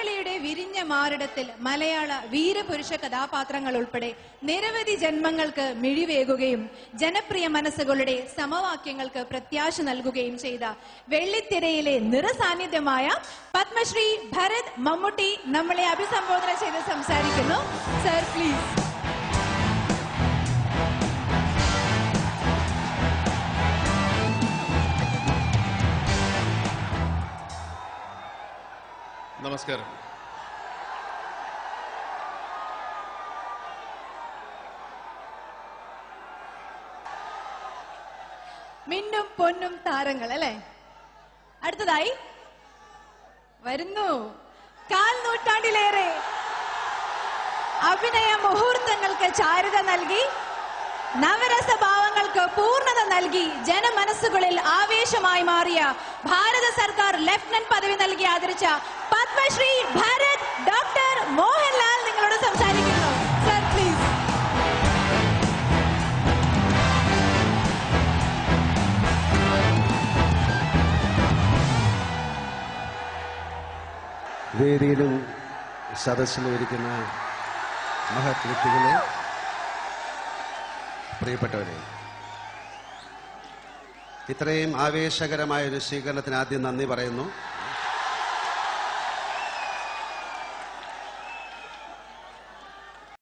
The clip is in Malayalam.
കഥകളിയുടെ വിരിഞ്ഞ മാറിടത്തിൽ മലയാള വീരപുരുഷ കഥാപാത്രങ്ങൾ ഉൾപ്പെടെ നിരവധി ജന്മങ്ങൾക്ക് മിഴിവേകുകയും ജനപ്രിയ മനസ്സുകളുടെ സമവാക്യങ്ങൾക്ക് പ്രത്യാശ നൽകുകയും ചെയ്ത വെള്ളിത്തിരയിലെ നിറസാന്നിധ്യമായ പത്മശ്രീ ഭരത് മമ്മൂട്ടി നമ്മളെ അഭിസംബോധന ചെയ്ത് സംസാരിക്കുന്നു. Sir please. നമസ്കാരം. മിന്നും പൊന്നും താരങ്ങൾ അല്ലെ. അടുത്തതായി വരുന്നു. 4 നൂറ്റാണ്ടിലേറെ അഭിനയ മുഹൂർത്തങ്ങൾക്ക് ചാരുത നൽകി, നവരസഭാവങ്ങൾക്ക് പൂർണ്ണത നൽകി, ജനമനസ്സുകളിൽ ആവേശമായി മാറിയ, ഭാരത സർക്കാർ ലഫ്റ്റനന്റ് പദവി നൽകി ആദരിച്ച പത്മശ്രീ ഭരത് ഡോക്ടർ മോഹൻലാൽ നിങ്ങളോട് സംസാരിക്കുന്നു. Sir please. വേദിയിലും സദസ്സിലും ഇരിക്കുന്ന മഹത് വ്യക്തികളെ, പ്രിയപ്പെട്ടവരെ, ഇത്രയും ആവേശകരമായൊരു സ്വീകരണത്തിന് ആദ്യം നന്ദി പറയുന്നു.